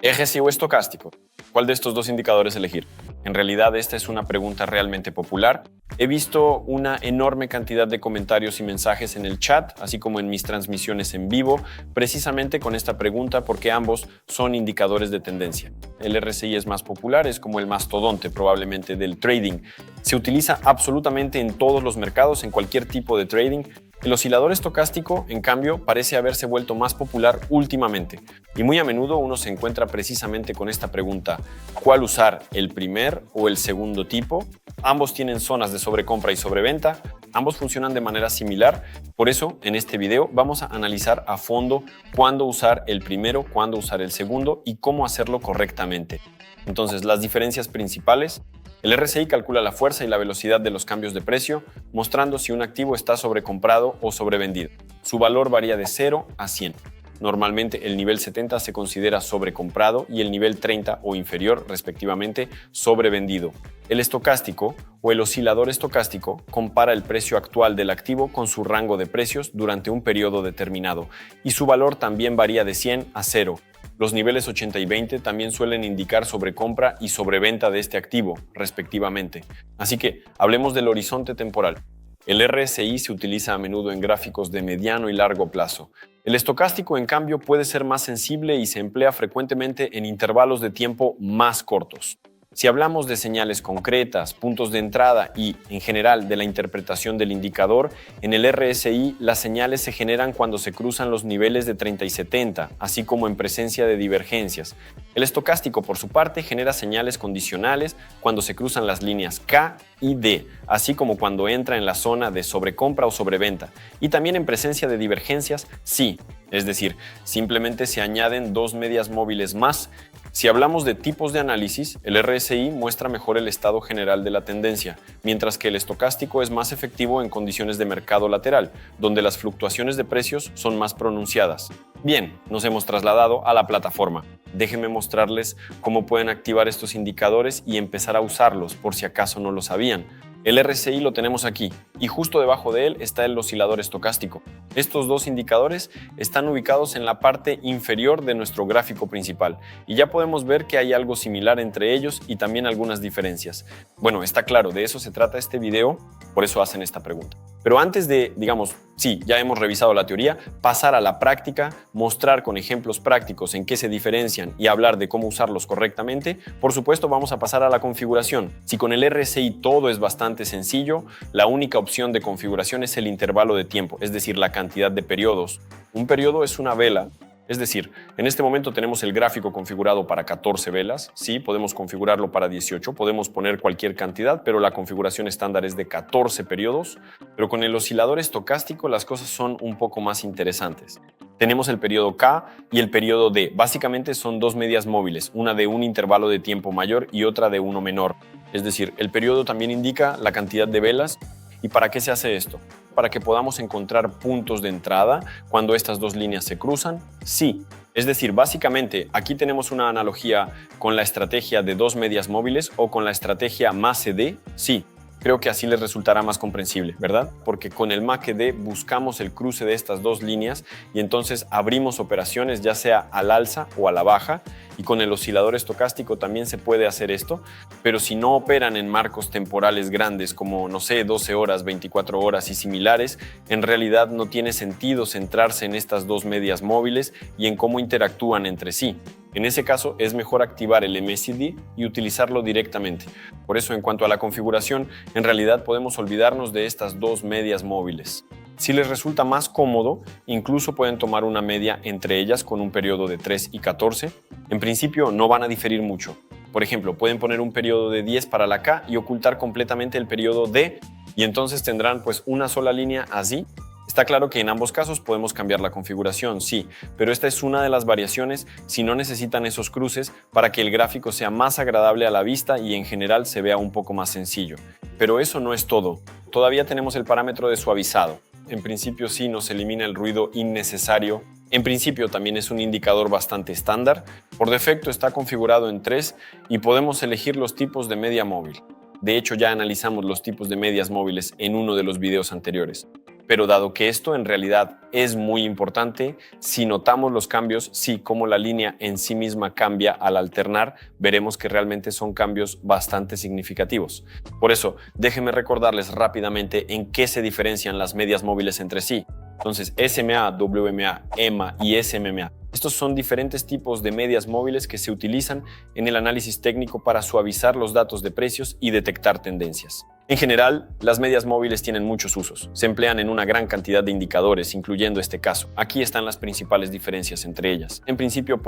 ¿RSI o estocástico? ¿Cuál de estos dos indicadores elegir? En realidad, esta es una pregunta realmente popular. He visto una enorme cantidad de comentarios y mensajes en el chat, así como en mis transmisiones en vivo, precisamente con esta pregunta porque ambos son indicadores de tendencia. El RSI es más popular, es como el mastodonte probablemente del trading. Se utiliza absolutamente en todos los mercados, en cualquier tipo de trading. El oscilador estocástico, en cambio, parece haberse vuelto más popular últimamente. Y muy a menudo uno se encuentra precisamente con esta pregunta: ¿cuál usar, el primer o el segundo tipo? Ambos tienen zonas de sobrecompra y sobreventa, ambos funcionan de manera similar. Por eso, en este video vamos a analizar a fondo cuándo usar el primero, cuándo usar el segundo y cómo hacerlo correctamente. Entonces, las diferencias principales. El RSI calcula la fuerza y la velocidad de los cambios de precio, mostrando si un activo está sobrecomprado o sobrevendido. Su valor varía de 0 a 100. Normalmente el nivel 70 se considera sobrecomprado y el nivel 30 o inferior, respectivamente, sobrevendido. El estocástico o el oscilador estocástico compara el precio actual del activo con su rango de precios durante un periodo determinado y su valor también varía de 100 a 0. Los niveles 80 y 20 también suelen indicar sobrecompra y sobreventa de este activo, respectivamente. Así que hablemos del horizonte temporal. El RSI se utiliza a menudo en gráficos de mediano y largo plazo. El estocástico, en cambio, puede ser más sensible y se emplea frecuentemente en intervalos de tiempo más cortos. Si hablamos de señales concretas, puntos de entrada y, en general, de la interpretación del indicador, en el RSI las señales se generan cuando se cruzan los niveles de 30 y 70, así como en presencia de divergencias. El estocástico, por su parte, genera señales condicionales cuando se cruzan las líneas K y D, así como cuando entra en la zona de sobrecompra o sobreventa, y también en presencia de divergencias, sí, es decir, simplemente se añaden dos medias móviles más. Si hablamos de tipos de análisis, el RSI muestra mejor el estado general de la tendencia, mientras que el estocástico es más efectivo en condiciones de mercado lateral, donde las fluctuaciones de precios son más pronunciadas. Bien, nos hemos trasladado a la plataforma. Déjenme mostrarles cómo pueden activar estos indicadores y empezar a usarlos por si acaso no lo sabían. El RSI lo tenemos aquí y justo debajo de él está el oscilador estocástico. Estos dos indicadores están ubicados en la parte inferior de nuestro gráfico principal y ya podemos ver que hay algo similar entre ellos y también algunas diferencias. Bueno, está claro, de eso se trata este video, por eso hacen esta pregunta. Pero antes de, sí, ya hemos revisado la teoría, pasar a la práctica, mostrar con ejemplos prácticos en qué se diferencian y hablar de cómo usarlos correctamente, por supuesto vamos a pasar a la configuración. Si con el RSI todo es bastante sencillo, la única opción de configuración es el intervalo de tiempo, es decir, la cantidad de periodos. Un periodo es una vela. Es decir, en este momento tenemos el gráfico configurado para 14 velas, sí, podemos configurarlo para 18, podemos poner cualquier cantidad, pero la configuración estándar es de 14 periodos, pero con el oscilador estocástico las cosas son un poco más interesantes. Tenemos el periodo K y el periodo D, básicamente son dos medias móviles, una de un intervalo de tiempo mayor y otra de uno menor. Es decir, el periodo también indica la cantidad de velas. ¿Y para qué se hace esto? ¿Para que podamos encontrar puntos de entrada cuando estas dos líneas se cruzan? Sí. Es decir, básicamente aquí tenemos una analogía con la estrategia de dos medias móviles o con la estrategia MACD. Sí. Creo que así les resultará más comprensible, ¿verdad? Porque con el MACD buscamos el cruce de estas dos líneas y entonces abrimos operaciones ya sea al alza o a la baja, y con el oscilador estocástico también se puede hacer esto, pero si no operan en marcos temporales grandes como, 12 horas, 24 horas y similares, en realidad no tiene sentido centrarse en estas dos medias móviles y en cómo interactúan entre sí. En ese caso es mejor activar el MACD y utilizarlo directamente. Por eso, en cuanto a la configuración, en realidad podemos olvidarnos de estas dos medias móviles. Si les resulta más cómodo, incluso pueden tomar una media entre ellas con un periodo de 3 y 14. En principio no van a diferir mucho. Por ejemplo, pueden poner un periodo de 10 para la K y ocultar completamente el periodo D, y entonces tendrán pues una sola línea así. Está claro que en ambos casos podemos cambiar la configuración, sí, pero esta es una de las variaciones si no necesitan esos cruces para que el gráfico sea más agradable a la vista y en general se vea un poco más sencillo. Pero eso no es todo. Todavía tenemos el parámetro de suavizado. En principio sí nos elimina el ruido innecesario. En principio también es un indicador bastante estándar. Por defecto está configurado en 3 y podemos elegir los tipos de media móvil. De hecho, ya analizamos los tipos de medias móviles en uno de los videos anteriores. Pero dado que esto en realidad es muy importante, si notamos los cambios, sí, como la línea en sí misma cambia al alternar, veremos que realmente son cambios bastante significativos. Por eso, déjenme recordarles rápidamente en qué se diferencian las medias móviles entre sí. Entonces, SMA, WMA, EMA y SMMA. Estos son diferentes tipos de medias móviles que se utilizan en el análisis técnico para suavizar los datos de precios y detectar tendencias. En general, las medias móviles tienen muchos usos. Se emplean en una gran cantidad de indicadores, incluyendo este caso. Aquí están las principales diferencias entre ellas. En principio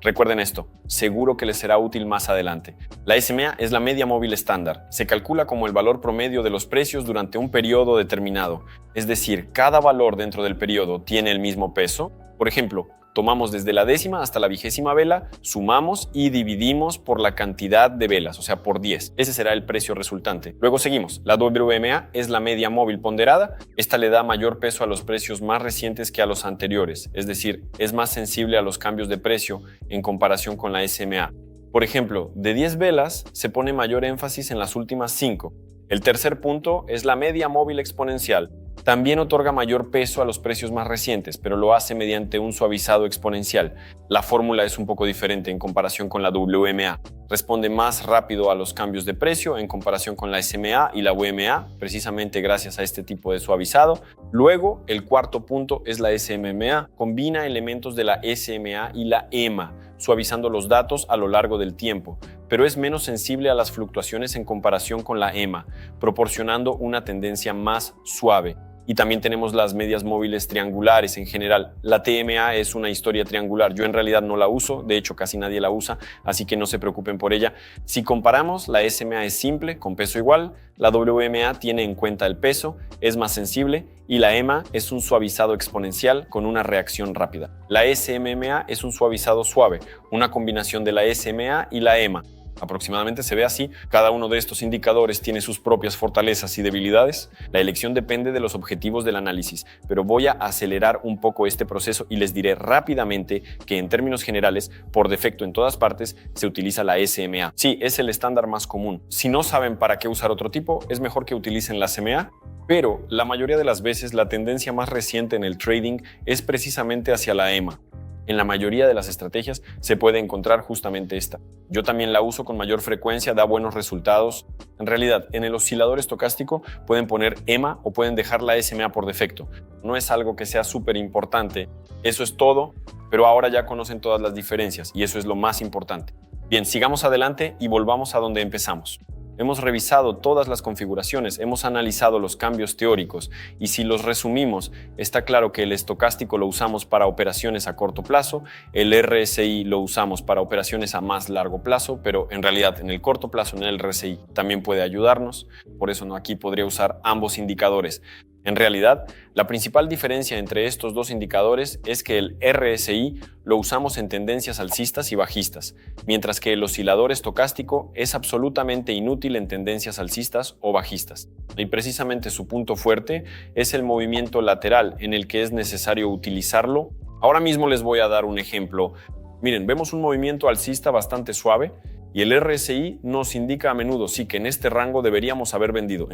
recuerden esto, seguro que les será útil más adelante. La SMA es la media móvil estándar. Se calcula como el valor promedio de los precios durante un periodo determinado. Es decir, cada valor dentro del periodo tiene el mismo peso. Por ejemplo, tomamos desde la décima hasta la 20ª vela, sumamos y dividimos por la cantidad de velas, o sea, por 10. Ese será el precio resultante. Luego seguimos. La WMA es la media móvil ponderada. Esta le da mayor peso a los precios más recientes que a los anteriores, es decir, es más sensible a los cambios de precio en comparación con la SMA. Por ejemplo, de 10 velas se pone mayor énfasis en las últimas 5. El tercer punto es la media móvil exponencial. También otorga mayor peso a los precios más recientes, pero lo hace mediante un suavizado exponencial. La fórmula es un poco diferente en comparación con la WMA. Responde más rápido a los cambios de precio en comparación con la SMA y la WMA, precisamente gracias a este tipo de suavizado. Luego, el cuarto punto es la SMMA. Combina elementos de la SMA y la EMA, suavizando los datos a lo largo del tiempo, pero es menos sensible a las fluctuaciones en comparación con la EMA, proporcionando una tendencia más suave. Y también tenemos las medias móviles triangulares en general. La TMA es una historia triangular. Yo en realidad no la uso, de hecho casi nadie la usa, así que no se preocupen por ella. Si comparamos, la SMA es simple, con peso igual, la WMA tiene en cuenta el peso, es más sensible, y la EMA es un suavizado exponencial con una reacción rápida. La SMMA es un suavizado suave, una combinación de la SMA y la EMA. Aproximadamente se ve así. Cada uno de estos indicadores tiene sus propias fortalezas y debilidades. La elección depende de los objetivos del análisis, pero voy a acelerar un poco este proceso y les diré rápidamente que en términos generales, por defecto en todas partes, se utiliza la SMA. Sí, es el estándar más común. Si no saben para qué usar otro tipo, es mejor que utilicen la SMA, pero la mayoría de las veces la tendencia más reciente en el trading es precisamente hacia la EMA. En la mayoría de las estrategias se puede encontrar justamente esta. Yo también la uso con mayor frecuencia, da buenos resultados. En realidad, en el oscilador estocástico pueden poner EMA o pueden dejar la SMA por defecto. No es algo que sea súper importante. Eso es todo, pero ahora ya conocen todas las diferencias y eso es lo más importante. Bien, sigamos adelante y volvamos a donde empezamos. Hemos revisado todas las configuraciones, hemos analizado los cambios teóricos y si los resumimos, está claro que el estocástico lo usamos para operaciones a corto plazo, el RSI lo usamos para operaciones a más largo plazo, pero en realidad en el corto plazo en el RSI también puede ayudarnos, por eso aquí podría usar ambos indicadores. En realidad, la principal diferencia entre estos dos indicadores es que el RSI lo usamos en tendencias alcistas y bajistas, mientras que el oscilador estocástico es absolutamente inútil en tendencias alcistas o bajistas. Y precisamente su punto fuerte es el movimiento lateral en el que es necesario utilizarlo. Ahora mismo les voy a dar un ejemplo. Miren, vemos un movimiento alcista bastante suave, y el RSI nos indica a menudo, sí, que en este rango deberíamos haber vendido,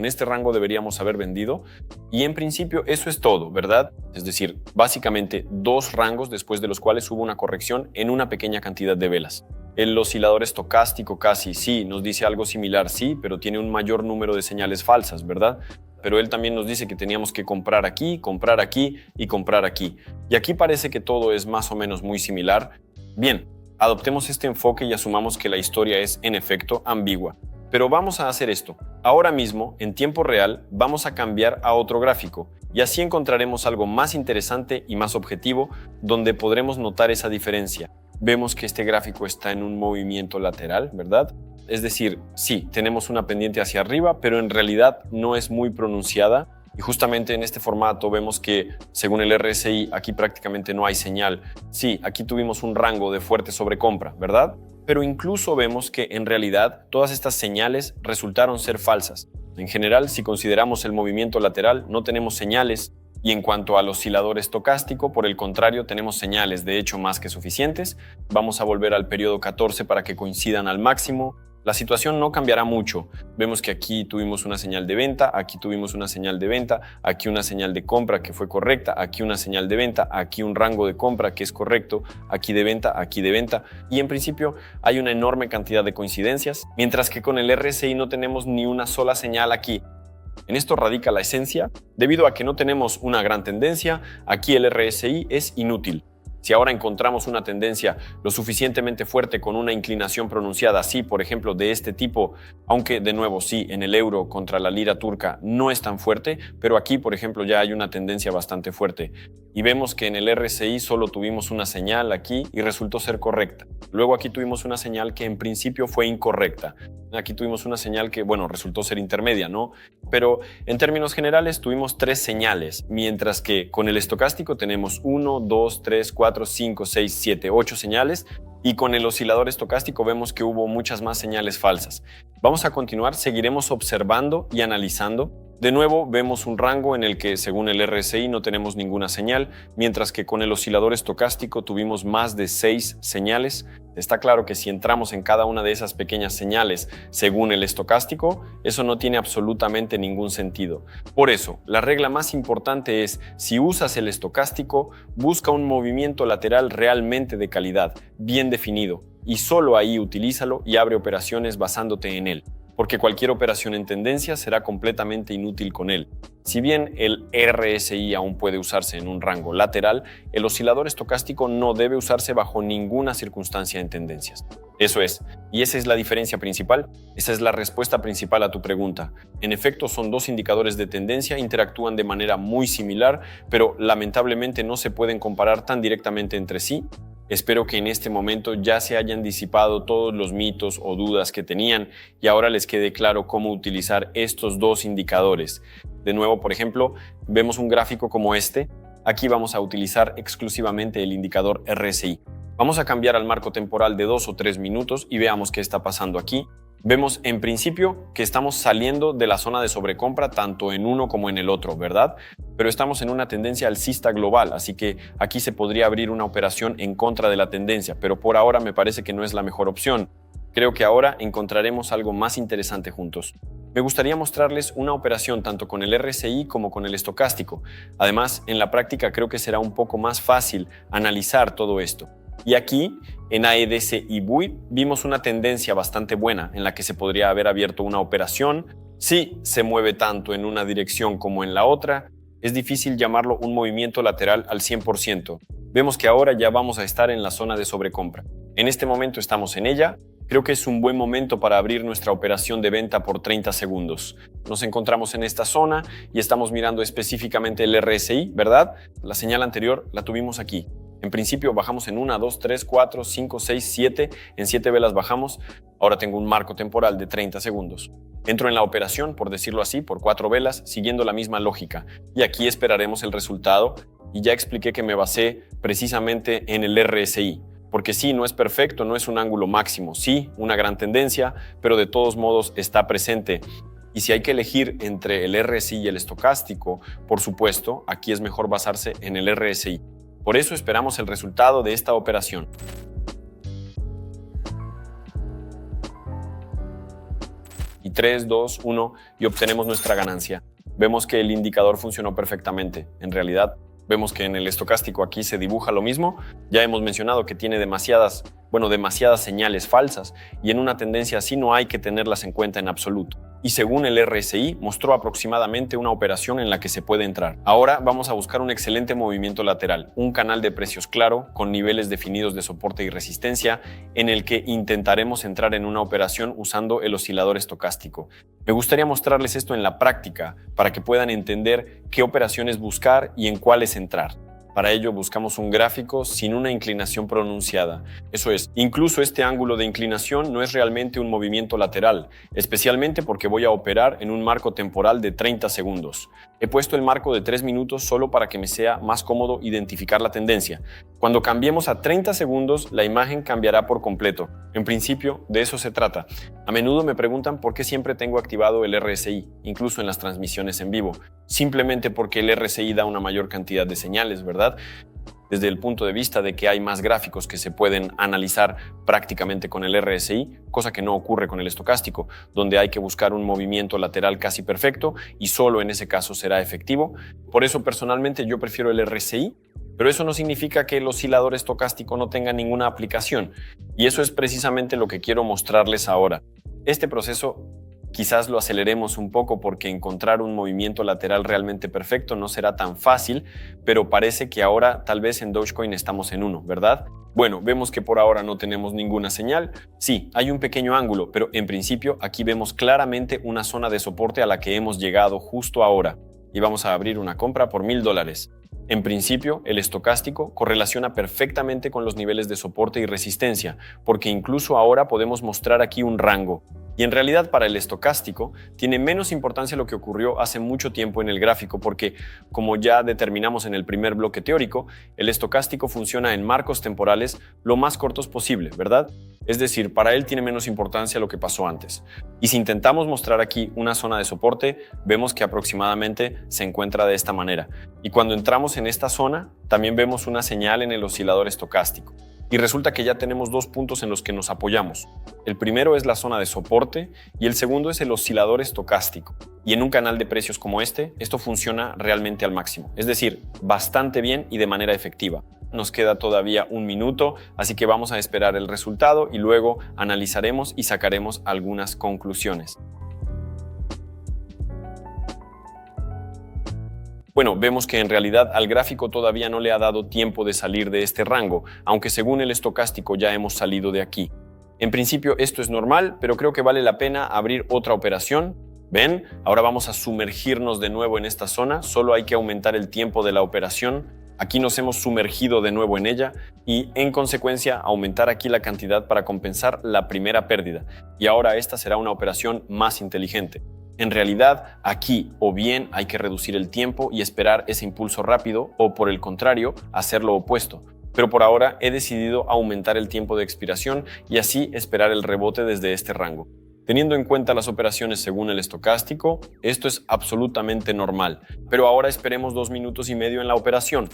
y en principio eso es todo, ¿verdad? Es decir, básicamente dos rangos después de los cuales hubo una corrección en una pequeña cantidad de velas. El oscilador estocástico casi, sí, nos dice algo similar, sí, pero tiene un mayor número de señales falsas, ¿verdad? Pero él también nos dice que teníamos que comprar aquí y comprar aquí. Y aquí parece que todo es más o menos muy similar. Bien. Adoptemos este enfoque y asumamos que la historia es, en efecto, ambigua. Pero vamos a hacer esto. Ahora mismo, en tiempo real, vamos a cambiar a otro gráfico y así encontraremos algo más interesante y más objetivo donde podremos notar esa diferencia. Vemos que este gráfico está en un movimiento lateral, ¿verdad? Es decir, sí, tenemos una pendiente hacia arriba, pero en realidad no es muy pronunciada. Y justamente en este formato vemos que, según el RSI, aquí prácticamente no hay señal. Sí, aquí tuvimos un rango de fuerte sobrecompra, ¿verdad? Pero incluso vemos que, en realidad, todas estas señales resultaron ser falsas. En general, si consideramos el movimiento lateral, no tenemos señales. Y en cuanto al oscilador estocástico, por el contrario, tenemos señales, de hecho, más que suficientes. Vamos a volver al periodo 14 para que coincidan al máximo. La situación no cambiará mucho. Vemos que aquí tuvimos una señal de venta, aquí tuvimos una señal de venta, aquí una señal de compra que fue correcta, aquí una señal de venta, aquí un rango de compra que es correcto, aquí de venta, y en principio hay una enorme cantidad de coincidencias, mientras que con el RSI no tenemos ni una sola señal aquí. En esto radica la esencia. Debido a que no tenemos una gran tendencia, aquí el RSI es inútil. Si ahora encontramos una tendencia lo suficientemente fuerte con una inclinación pronunciada así, por ejemplo, de este tipo, aunque de nuevo sí, en el euro contra la lira turca no es tan fuerte, pero aquí, por ejemplo, ya hay una tendencia bastante fuerte. Y vemos que en el RSI solo tuvimos una señal aquí y resultó ser correcta. Luego aquí tuvimos una señal que en principio fue incorrecta. Aquí tuvimos una señal que, bueno, resultó ser intermedia, ¿no? Pero en términos generales tuvimos 3 señales, mientras que con el estocástico tenemos 1, 2, 3, 4, 5, 6, 7, 8 señales, y con el oscilador estocástico vemos que hubo muchas más señales falsas. Vamos a continuar, seguiremos observando y analizando. De nuevo vemos un rango en el que según el RSI no tenemos ninguna señal, mientras que con el oscilador estocástico tuvimos más de 6 señales. Está claro que si entramos en cada una de esas pequeñas señales según el estocástico, eso no tiene absolutamente ningún sentido. Por eso, la regla más importante es, si usas el estocástico, busca un movimiento lateral realmente de calidad, bien definido, y solo ahí utilízalo y abre operaciones basándote en él, porque cualquier operación en tendencia será completamente inútil con él. Si bien el RSI aún puede usarse en un rango lateral, el oscilador estocástico no debe usarse bajo ninguna circunstancia en tendencias. Eso es, y esa es la diferencia principal, esa es la respuesta principal a tu pregunta. En efecto, son 2 indicadores de tendencia, interactúan de manera muy similar, pero lamentablemente no se pueden comparar tan directamente entre sí. Espero que en este momento ya se hayan disipado todos los mitos o dudas que tenían y ahora les quede claro cómo utilizar estos 2 indicadores. De nuevo, por ejemplo, vemos un gráfico como este. Aquí vamos a utilizar exclusivamente el indicador RSI. Vamos a cambiar al marco temporal de 2 o 3 minutos y veamos qué está pasando aquí. Vemos en principio que estamos saliendo de la zona de sobrecompra tanto en uno como en el otro, ¿verdad? Pero estamos en una tendencia alcista global, así que aquí se podría abrir una operación en contra de la tendencia, pero por ahora me parece que no es la mejor opción. Creo que ahora encontraremos algo más interesante juntos. Me gustaría mostrarles una operación tanto con el RSI como con el estocástico. Además, en la práctica creo que será un poco más fácil analizar todo esto. Y aquí, en AEDC y BUID, vimos una tendencia bastante buena en la que se podría haber abierto una operación. Si se mueve tanto en una dirección como en la otra, es difícil llamarlo un movimiento lateral al 100%. Vemos que ahora ya vamos a estar en la zona de sobrecompra. En este momento estamos en ella. Creo que es un buen momento para abrir nuestra operación de venta por 30 segundos. Nos encontramos en esta zona y estamos mirando específicamente el RSI, ¿verdad? La señal anterior la tuvimos aquí. En principio bajamos en 1, 2, 3, 4, 5, 6, 7. En 7 velas bajamos. Ahora tengo un marco temporal de 30 segundos. Entro en la operación, por decirlo así, por 4 velas, siguiendo la misma lógica. Y aquí esperaremos el resultado. Y ya expliqué que me basé precisamente en el RSI. Porque sí, no es perfecto, no es un ángulo máximo. Sí, una gran tendencia, pero de todos modos está presente. Y si hay que elegir entre el RSI y el estocástico, por supuesto, aquí es mejor basarse en el RSI. Por eso esperamos el resultado de esta operación. Y 3, 2, 1 y obtenemos nuestra ganancia. Vemos que el indicador funcionó perfectamente. En realidad, vemos que en el estocástico aquí se dibuja lo mismo. Ya hemos mencionado que tiene demasiadas señales falsas y en una tendencia así no hay que tenerlas en cuenta en absoluto. Y según el RSI, mostró aproximadamente una operación en la que se puede entrar. Ahora vamos a buscar un excelente movimiento lateral, un canal de precios claro, con niveles definidos de soporte y resistencia, en el que intentaremos entrar en una operación usando el oscilador estocástico. Me gustaría mostrarles esto en la práctica, para que puedan entender qué operaciones buscar y en cuáles entrar. Para ello buscamos un gráfico sin una inclinación pronunciada. Eso es, incluso este ángulo de inclinación no es realmente un movimiento lateral, especialmente porque voy a operar en un marco temporal de 30 segundos. He puesto el marco de 3 minutos solo para que me sea más cómodo identificar la tendencia. Cuando cambiemos a 30 segundos, la imagen cambiará por completo. En principio, de eso se trata. A menudo me preguntan por qué siempre tengo activado el RSI, incluso en las transmisiones en vivo. Simplemente porque el RSI da una mayor cantidad de señales, ¿verdad? desde el punto de vista de que hay más gráficos que se pueden analizar prácticamente con el RSI, cosa que no ocurre con el estocástico, donde hay que buscar un movimiento lateral casi perfecto y solo en ese caso será efectivo. Por eso personalmente yo prefiero el RSI, pero eso no significa que el oscilador estocástico no tenga ninguna aplicación, y eso es precisamente lo que quiero mostrarles ahora. Este proceso quizás lo aceleremos un poco porque encontrar un movimiento lateral realmente perfecto no será tan fácil, pero parece que ahora tal vez en Dogecoin estamos en uno, ¿verdad? Bueno, vemos que por ahora no tenemos ninguna señal. Sí, hay un pequeño ángulo, pero en principio aquí vemos claramente una zona de soporte a la que hemos llegado justo ahora. Y vamos a abrir una compra por $1000. En principio, el estocástico correlaciona perfectamente con los niveles de soporte y resistencia, porque incluso ahora podemos mostrar aquí un rango. Y en realidad para el estocástico tiene menos importancia lo que ocurrió hace mucho tiempo en el gráfico porque, como ya determinamos en el primer bloque teórico, el estocástico funciona en marcos temporales lo más cortos posible, ¿verdad? Es decir, para él tiene menos importancia lo que pasó antes. Y si intentamos mostrar aquí una zona de soporte, vemos que aproximadamente se encuentra de esta manera. Y cuando entramos en esta zona, también vemos una señal en el oscilador estocástico. Y resulta que ya tenemos dos puntos en los que nos apoyamos. El primero es la zona de soporte y el segundo es el oscilador estocástico. Y en un canal de precios como este, esto funciona realmente al máximo. Es decir, bastante bien y de manera efectiva. Nos queda todavía un minuto, así que vamos a esperar el resultado y luego analizaremos y sacaremos algunas conclusiones. Bueno, vemos que en realidad al gráfico todavía no le ha dado tiempo de salir de este rango, aunque según el estocástico ya hemos salido de aquí. En principio esto es normal, pero creo que vale la pena abrir otra operación. ¿Ven? Ahora vamos a sumergirnos de nuevo en esta zona, solo hay que aumentar el tiempo de la operación. Aquí nos hemos sumergido de nuevo en ella y, en consecuencia, aumentar aquí la cantidad para compensar la primera pérdida. Y ahora esta será una operación más inteligente. En realidad, aquí o bien hay que reducir el tiempo y esperar ese impulso rápido o, por el contrario, hacer lo opuesto. Pero por ahora he decidido aumentar el tiempo de expiración y así esperar el rebote desde este rango. Teniendo en cuenta las operaciones según el estocástico, esto es absolutamente normal. Pero ahora esperemos 2 minutos y medio en la operación.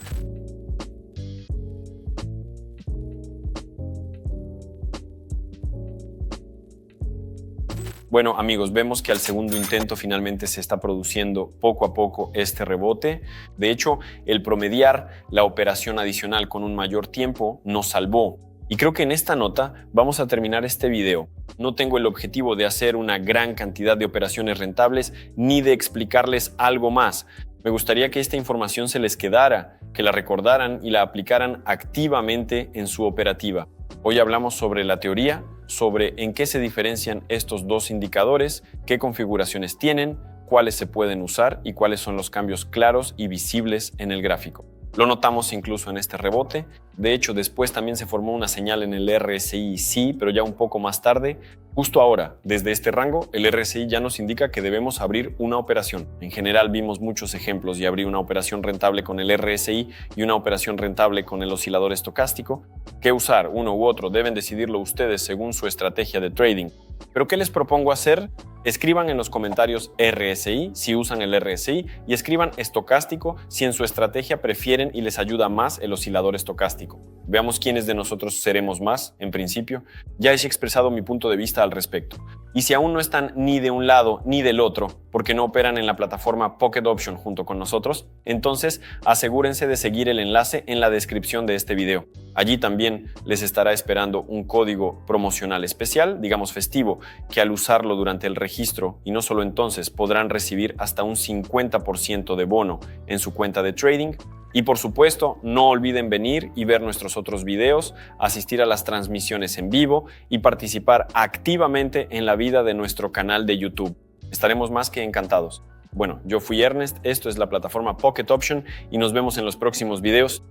Bueno, amigos, vemos que al segundo intento finalmente se está produciendo poco a poco este rebote. De hecho, el promediar la operación adicional con un mayor tiempo nos salvó. Y creo que en esta nota vamos a terminar este video. No tengo el objetivo de hacer una gran cantidad de operaciones rentables ni de explicarles algo más. Me gustaría que esta información se les quedara, que la recordaran y la aplicaran activamente en su operativa. Hoy hablamos sobre la teoría, sobre en qué se diferencian estos dos indicadores, qué configuraciones tienen, cuáles se pueden usar y cuáles son los cambios claros y visibles en el gráfico. Lo notamos incluso en este rebote. De hecho, después también se formó una señal en el RSI, sí, pero ya un poco más tarde. Justo ahora, desde este rango, el RSI ya nos indica que debemos abrir una operación. En general vimos muchos ejemplos y abrí una operación rentable con el RSI y una operación rentable con el oscilador estocástico. ¿Qué usar? Uno u otro deben decidirlo ustedes según su estrategia de trading. ¿Pero qué les propongo hacer? Escriban en los comentarios RSI si usan el RSI y escriban estocástico si en su estrategia prefieren y les ayuda más el oscilador estocástico. Veamos quiénes de nosotros seremos más, en principio. Ya he expresado mi punto de vista al respecto. Y si aún no están ni de un lado ni del otro, porque no operan en la plataforma Pocket Option junto con nosotros, entonces asegúrense de seguir el enlace en la descripción de este video. Allí también les estará esperando un código promocional especial, digamos festivo, que al usarlo durante el registro, y no solo entonces, podrán recibir hasta un 50% de bono en su cuenta de trading. Y por supuesto, no olviden venir y ver nuestros otros videos, asistir a las transmisiones en vivo y participar activamente en la vida de nuestro canal de YouTube. Estaremos más que encantados. Bueno, yo fui Ernest, esto es la plataforma Pocket Option y nos vemos en los próximos videos.